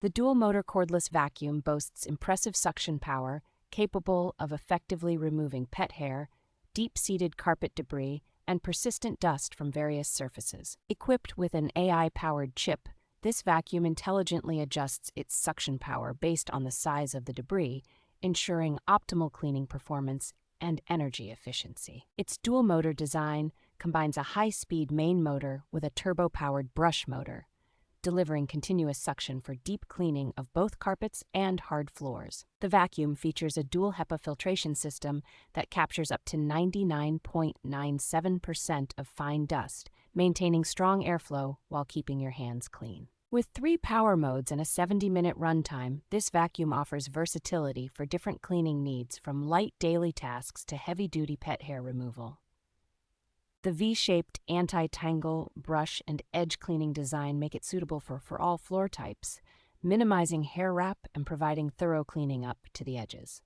The Dual Motor Cordless Vacuum boasts impressive suction power, capable of effectively removing pet hair, deep-seated carpet debris, and persistent dust from various surfaces. Equipped with an AI-powered chip, this vacuum intelligently adjusts its suction power based on the size of the debris, ensuring optimal cleaning performance and energy efficiency. Its dual-motor design combines a high-speed main motor with a turbo-powered brush motor, delivering continuous suction for deep cleaning of both carpets and hard floors. The vacuum features a dual HEPA filtration system that captures up to 99.97% of fine dust, maintaining strong airflow while keeping your hands clean. With 3 power modes and a 70-minute runtime, this vacuum offers versatility for different cleaning needs, from light daily tasks to heavy-duty pet hair removal. The V-shaped anti-tangle brush and edge cleaning design make it suitable for all floor types, minimizing hair wrap and providing thorough cleaning up to the edges.